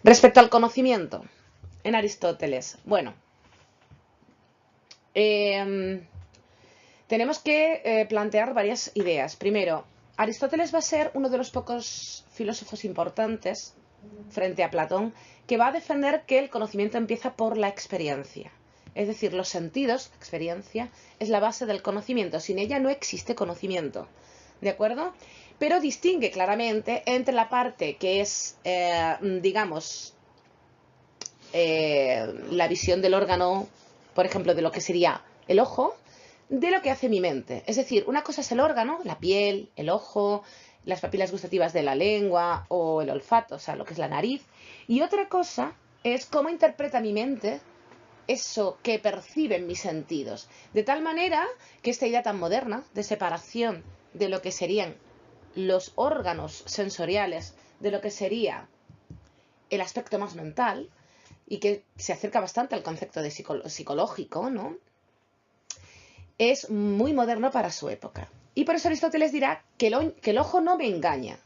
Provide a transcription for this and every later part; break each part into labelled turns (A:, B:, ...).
A: Respecto al conocimiento, en Aristóteles, bueno, eh, tenemos que plantear varias ideas. Primero, Aristóteles va a ser uno de los pocos filósofos importantes frente a Platón que va a defender que el conocimiento empieza por la experiencia. Es decir, los sentidos, experiencia, es la base del conocimiento. Sin ella no existe conocimiento. ¿De acuerdo? Pero distingue claramente entre la parte que es, digamos, la visión del órgano, por ejemplo, de lo que sería el ojo, de lo que hace mi mente. Es decir, una cosa es el órgano, la piel, el ojo, las papilas gustativas de la lengua o el olfato, o sea, lo que es la nariz. Y otra cosa es cómo interpreta mi mente eso que perciben mis sentidos. De tal manera que esta idea tan moderna de separación de lo que serían los órganos sensoriales, de lo que sería el aspecto más mental, y que se acerca bastante al concepto de psicológico, ¿no? Es muy moderno para su época. Y por eso Aristóteles dirá que el ojo no me engaña.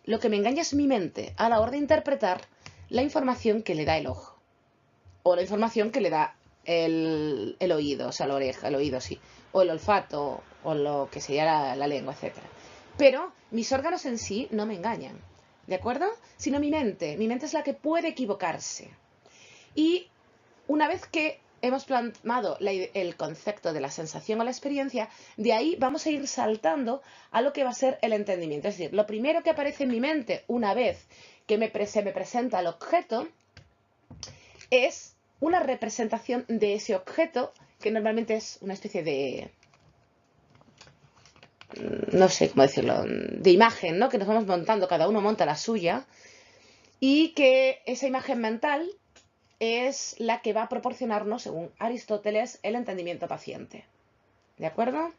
A: Lo que me engaña es mi mente a la hora de interpretar la información que le da el ojo. O la información que le da el oído, o sea, la oreja, el oído, sí. O el olfato, o lo que sería la lengua, etc. Pero mis órganos en sí no me engañan. ¿De acuerdo? Sino mi mente. Mi mente es la que puede equivocarse. Y una vez que hemos plasmado el concepto de la sensación o la experiencia, de ahí vamos a ir saltando a lo que va a ser el entendimiento. Es decir, lo primero que aparece en mi mente una vez que se me presenta el objeto es una representación de ese objeto, que normalmente es una especie de, no sé cómo decirlo, de imagen, ¿no? Que nos vamos montando, cada uno monta la suya, y que esa imagen mental es la que va a proporcionarnos, según Aristóteles, el entendimiento paciente. ¿De acuerdo?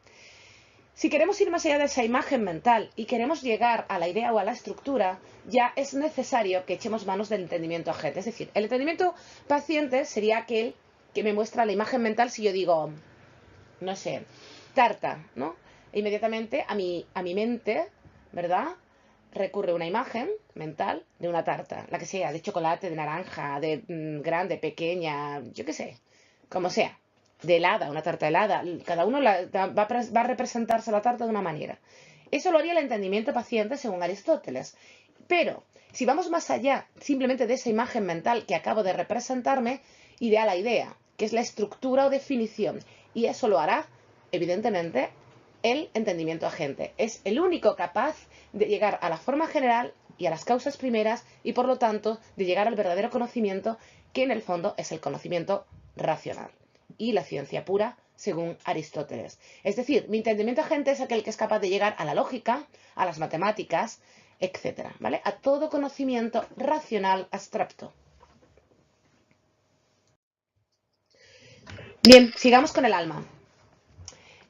A: Si queremos ir más allá de esa imagen mental y queremos llegar a la idea o a la estructura, ya es necesario que echemos manos del entendimiento agente. Es decir, el entendimiento paciente sería aquel que me muestra la imagen mental si yo digo, no sé, tarta, ¿no? E inmediatamente a mi mente, ¿verdad? Recurre una imagen mental de una tarta, la que sea, de chocolate, de naranja, de grande, pequeña, yo qué sé, como sea, de helada, una tarta helada, cada uno va a representarse la tarta de una manera. Eso lo haría el entendimiento paciente según Aristóteles. Pero si vamos más allá simplemente de esa imagen mental que acabo de representarme, iré a la idea, que es la estructura o definición, y eso lo hará, evidentemente, el entendimiento agente. Es el único capaz de llegar a la forma general y a las causas primeras y, por lo tanto, de llegar al verdadero conocimiento, que en el fondo es el conocimiento racional y la ciencia pura, según Aristóteles. Es decir, mi entendimiento agente es aquel que es capaz de llegar a la lógica, a las matemáticas, etcétera, ¿vale? A todo conocimiento racional abstracto. Bien, sigamos con el alma.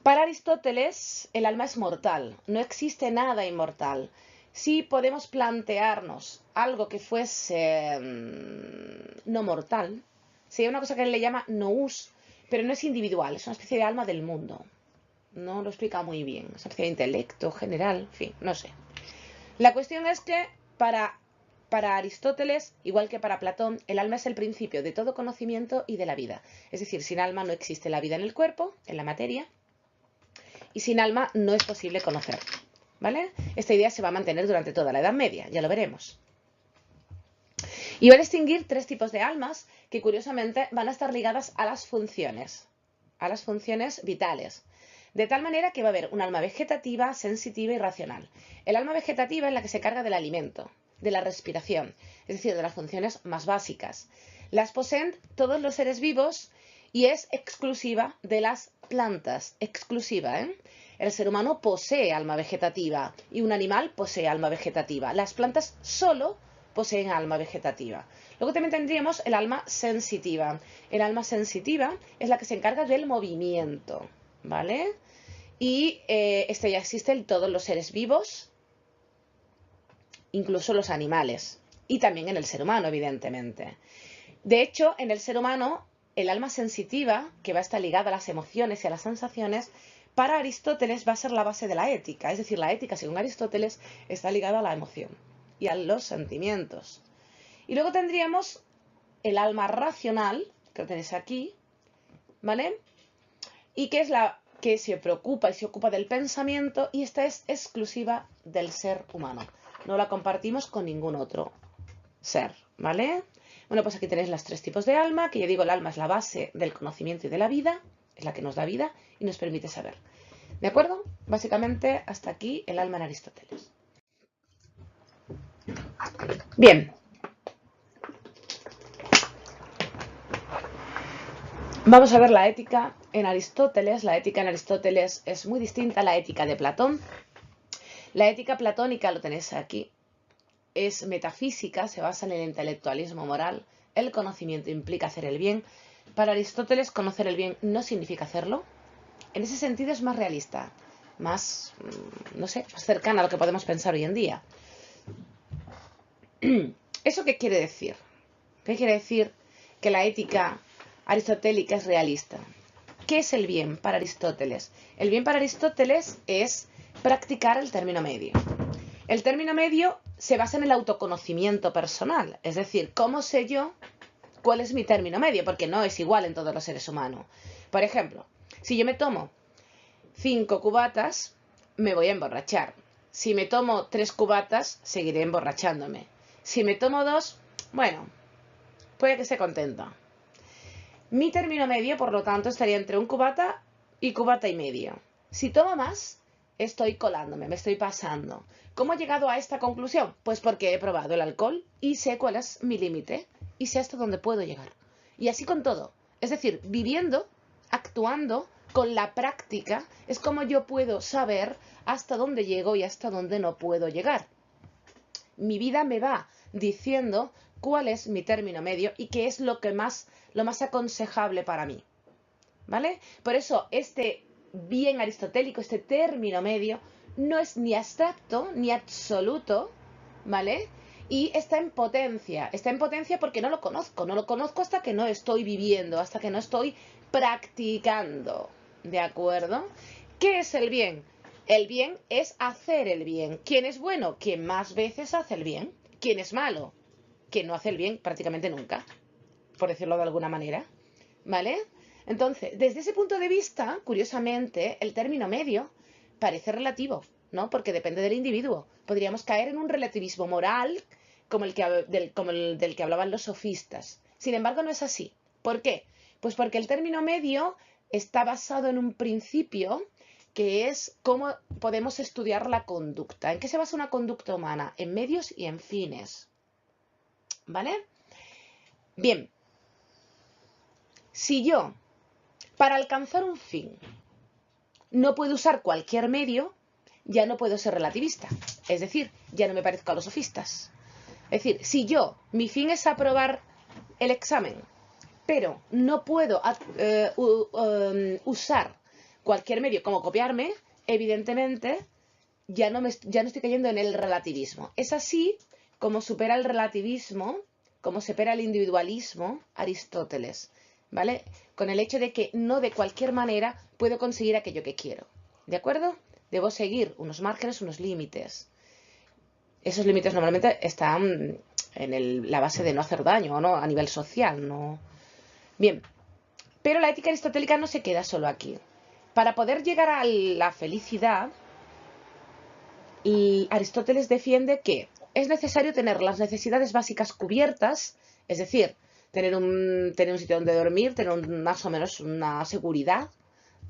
A: Para Aristóteles, el alma es mortal, no existe nada inmortal. Si podemos plantearnos algo que fuese no mortal, sería una cosa que él le llama nous, pero no es individual, es una especie de alma del mundo. No lo explica muy bien, es una especie de intelecto general, en fin, no sé. La cuestión es que para Aristóteles, igual que para Platón, el alma es el principio de todo conocimiento y de la vida. Es decir, sin alma no existe la vida en el cuerpo, en la materia, y sin alma no es posible conocer, ¿vale? Esta idea se va a mantener durante toda la Edad Media, ya lo veremos. Y va a distinguir tres tipos de almas que curiosamente van a estar ligadas a las funciones vitales. De tal manera que va a haber un alma vegetativa, sensitiva y racional. El alma vegetativa es la que se carga del alimento, de la respiración, es decir, de las funciones más básicas. Las poseen todos los seres vivos y es exclusiva de las plantas, exclusiva, ¿eh? El ser humano posee alma vegetativa y un animal posee alma vegetativa. Las plantas solo poseen alma vegetativa. Luego también tendríamos el alma sensitiva. El alma sensitiva es la que se encarga del movimiento, ¿vale? Y esto ya existe en todos los seres vivos, incluso los animales, y también en el ser humano, evidentemente. De hecho, en el ser humano, el alma sensitiva, que va a estar ligada a las emociones y a las sensaciones, para Aristóteles va a ser la base de la ética. Es decir, la ética, según Aristóteles, está ligada a la emoción y a los sentimientos. Y luego tendríamos el alma racional, que lo tenéis aquí, ¿vale? Y que es la que se preocupa y se ocupa del pensamiento, y esta es exclusiva del ser humano. No la compartimos con ningún otro ser, ¿vale? Bueno, pues aquí tenéis los 3 tipos de alma, que ya digo, el alma es la base del conocimiento y de la vida, es la que nos da vida y nos permite saber. ¿De acuerdo? Básicamente, hasta aquí el alma en Aristóteles. Bien. Vamos a ver la ética en Aristóteles. La ética en Aristóteles es muy distinta a la ética de Platón. La ética platónica, lo tenéis aquí, es metafísica, se basa en el intelectualismo moral. El conocimiento implica hacer el bien. Para Aristóteles, conocer el bien no significa hacerlo. En ese sentido es más realista, más, no sé, más cercana a lo que podemos pensar hoy en día. ¿Eso qué quiere decir? ¿Qué quiere decir que la ética aristotélica es realista? ¿Qué es el bien para Aristóteles? El bien para Aristóteles es practicar el término medio. El término medio se basa en el autoconocimiento personal, es decir, ¿cómo sé yo cuál es mi término medio? Porque no es igual en todos los seres humanos. Por ejemplo, si yo me tomo 5 cubatas, me voy a emborrachar. Si me tomo 3 cubatas, seguiré emborrachándome. Si me tomo 2, bueno, puede que esté contenta. Mi término medio, por lo tanto, estaría entre un cubata y cubata y medio. Si tomo más, estoy colándome, me estoy pasando. ¿Cómo he llegado a esta conclusión? Pues porque he probado el alcohol y sé cuál es mi límite y sé hasta dónde puedo llegar. Y así con todo. Es decir, viviendo, actuando, con la práctica, es como yo puedo saber hasta dónde llego y hasta dónde no puedo llegar. Mi vida me va diciendo cuál es mi término medio y qué es lo más aconsejable para mí. ¿Vale? Por eso este bien aristotélico, este término medio, no es ni abstracto ni absoluto, ¿vale? Y está en potencia porque no lo conozco hasta que no estoy viviendo, hasta que no estoy practicando, ¿de acuerdo? ¿Qué es el bien? El bien es hacer el bien. ¿Quién es bueno? Quien más veces hace el bien. ¿Quién es malo? Quien no hace el bien prácticamente nunca, por decirlo de alguna manera, ¿vale? Entonces, desde ese punto de vista, curiosamente, el término medio parece relativo, ¿no? Porque depende del individuo. Podríamos caer en un relativismo moral como el del que hablaban los sofistas. Sin embargo, no es así. ¿Por qué? Pues porque el término medio está basado en un principio que es cómo podemos estudiar la conducta. ¿En qué se basa una conducta humana? En medios y en fines. ¿Vale? Bien. Si yo, para alcanzar un fin, no puedo usar cualquier medio, ya no puedo ser relativista. Es decir, ya no me parezco a los sofistas. Es decir, si mi fin es aprobar el examen, pero no puedo usar cualquier medio como copiarme, evidentemente ya no estoy cayendo en el relativismo. Es así como supera el relativismo, como supera el individualismo Aristóteles, ¿vale? Con el hecho de que no de cualquier manera puedo conseguir aquello que quiero, ¿de acuerdo? Debo seguir unos márgenes, unos límites. Esos límites normalmente están en la base de no hacer daño, ¿no? A nivel social, ¿no? Bien, pero la ética aristotélica no se queda solo aquí. Para poder llegar a la felicidad, Aristóteles defiende que es necesario tener las necesidades básicas cubiertas, es decir, tener un sitio donde dormir, tener más o menos una seguridad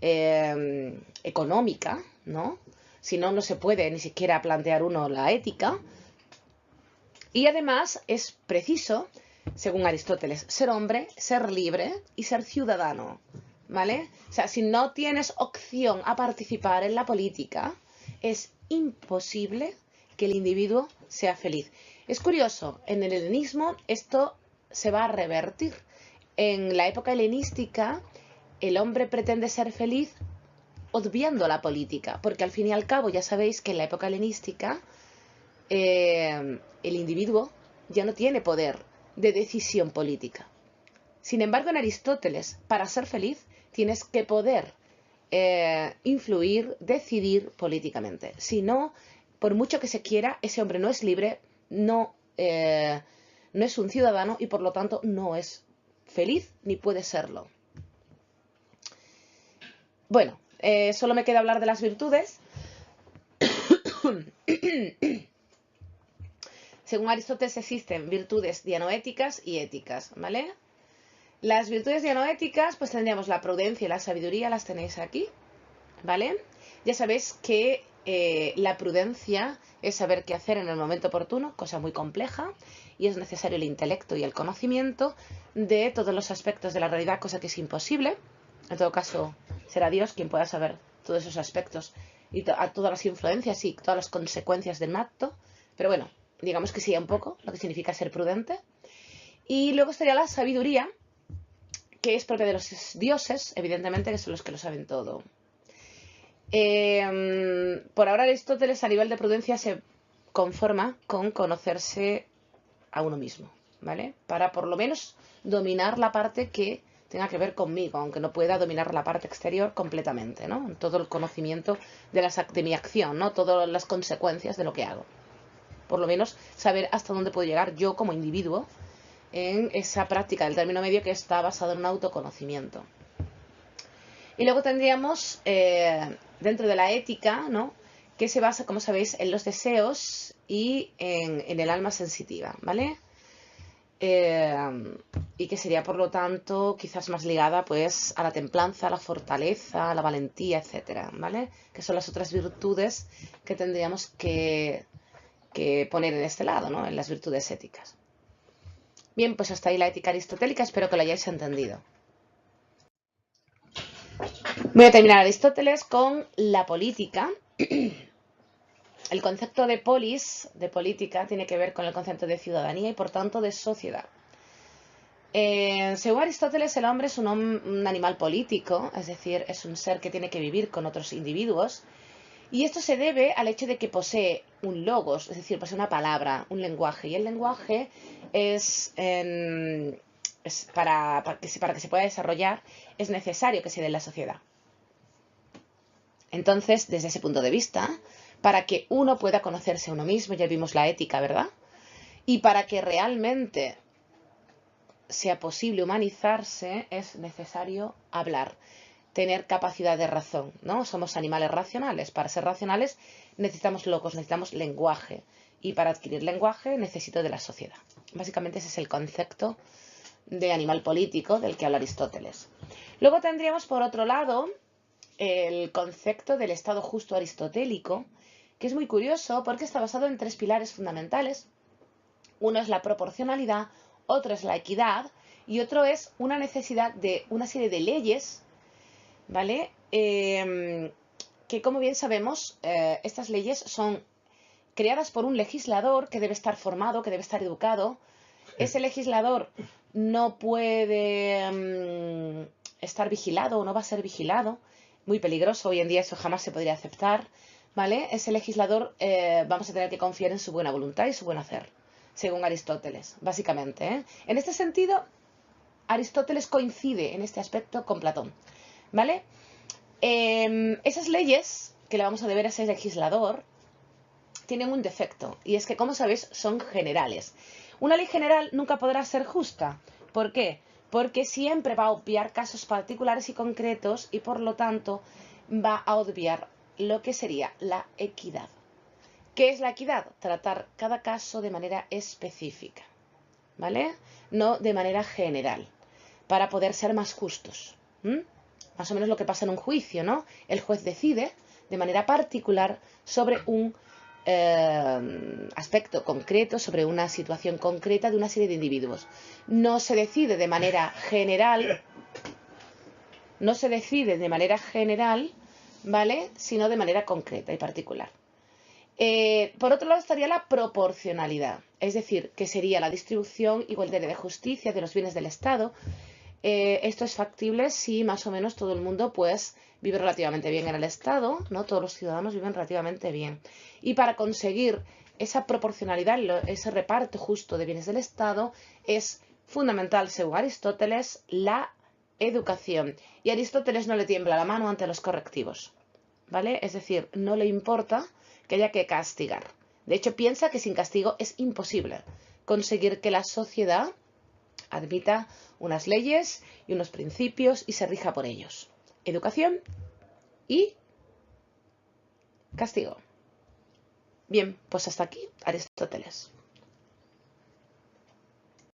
A: económica, ¿no? Si no, no se puede ni siquiera plantear uno la ética. Y además es preciso, según Aristóteles, ser hombre, ser libre y ser ciudadano, ¿vale? O sea, si no tienes opción a participar en la política, es imposible que el individuo sea feliz. Es curioso, en el helenismo esto se va a revertir. En la época helenística, el hombre pretende ser feliz obviando la política, porque al fin y al cabo ya sabéis que en la época helenística el individuo ya no tiene poder de decisión política. Sin embargo, en Aristóteles, para ser feliz, tienes que poder influir, decidir políticamente. Si no, por mucho que se quiera, ese hombre no es libre, no no es un ciudadano y por lo tanto no es feliz ni puede serlo. Bueno, solo me queda hablar de las virtudes. Según Aristóteles existen virtudes dianoéticas y éticas, ¿vale? Las virtudes dianoéticas, pues tendríamos la prudencia y la sabiduría, las tenéis aquí, ¿vale? Ya sabéis que la prudencia es saber qué hacer en el momento oportuno, cosa muy compleja, y es necesario el intelecto y el conocimiento de todos los aspectos de la realidad, cosa que es imposible. En todo caso, será Dios quien pueda saber todos esos aspectos y a todas las influencias y todas las consecuencias de un acto. Pero bueno, digamos que sí, un poco lo que significa ser prudente. Y luego estaría la sabiduría, que es propia de los dioses, evidentemente, que son los que lo saben todo. Por ahora Aristóteles a nivel de prudencia se conforma con conocerse a uno mismo, ¿vale? Para por lo menos dominar la parte que tenga que ver conmigo, aunque no pueda dominar la parte exterior completamente, ¿no? Todo el conocimiento de mi acción, ¿no? Todas las consecuencias de lo que hago. Por lo menos saber hasta dónde puedo llegar yo como individuo en esa práctica del término medio que está basado en un autoconocimiento. Y luego tendríamos dentro de la ética, ¿no? Que se basa, como sabéis, en los deseos y en el alma sensitiva, ¿vale? Y que sería, por lo tanto, quizás más ligada pues a la templanza, a la fortaleza, a la valentía, etcétera, ¿vale? Que son las otras virtudes que tendríamos que poner en este lado, ¿no? En las virtudes éticas. Bien, pues hasta ahí la ética aristotélica, espero que lo hayáis entendido. Voy a terminar Aristóteles con la política. El concepto de polis, de política, tiene que ver con el concepto de ciudadanía y por tanto de sociedad. Según Aristóteles, el hombre es un animal político, es decir, es un ser que tiene que vivir con otros individuos. Y esto se debe al hecho de que posee un logos, es decir, posee una palabra, un lenguaje. Y el lenguaje es para que se pueda desarrollar, es necesario que se dé en la sociedad. Entonces, desde ese punto de vista, para que uno pueda conocerse a uno mismo, ya vimos la ética, ¿verdad? Y para que realmente sea posible humanizarse, es necesario hablar, tener capacidad de razón, ¿no? Somos animales racionales. Para ser racionales necesitamos logos, necesitamos lenguaje. Y para adquirir lenguaje necesito de la sociedad. Básicamente ese es el concepto de animal político del que habla Aristóteles. Luego tendríamos, por otro lado, el concepto del estado justo aristotélico, que es muy curioso porque está basado en tres pilares fundamentales. Uno es la proporcionalidad, otro es la equidad y otro es una necesidad de una serie de leyes, ¿vale? Que como bien sabemos, estas leyes son creadas por un legislador que debe estar formado, que debe estar educado. Ese legislador no puede estar vigilado o no va a ser vigilado. Muy peligroso, hoy en día eso jamás se podría aceptar, ¿vale? Ese legislador vamos a tener que confiar en su buena voluntad y su buen hacer, según Aristóteles, básicamente, ¿eh? En este sentido, Aristóteles coincide en este aspecto con Platón, ¿vale? Esas leyes que le vamos a deber a ese legislador tienen un defecto, y es que, como sabéis, son generales. Una ley general nunca podrá ser justa. ¿Por qué? Porque siempre va a obviar casos particulares y concretos y, por lo tanto, va a obviar lo que sería la equidad. ¿Qué es la equidad? Tratar cada caso de manera específica, ¿vale? No de manera general, para poder ser más justos. Más o menos lo que pasa en un juicio, ¿no? El juez decide de manera particular sobre un aspecto concreto, sobre una situación concreta de una serie de individuos. No se decide de manera general, ¿vale? Sino de manera concreta y particular. Por otro lado estaría la proporcionalidad, es decir, que sería la distribución igualitaria de justicia de los bienes del Estado. Esto es factible si más o menos todo el mundo pues vive relativamente bien en el Estado, ¿no? Todos los ciudadanos viven relativamente bien. Y para conseguir esa proporcionalidad, ese reparto justo de bienes del Estado, es fundamental, según Aristóteles, la educación. Y a Aristóteles no le tiembla la mano ante los correctivos, ¿vale? Es decir, no le importa que haya que castigar. De hecho, piensa que sin castigo es imposible conseguir que la sociedad admita unas leyes y unos principios y se rija por ellos. Educación y castigo. Bien, pues hasta aquí Aristóteles.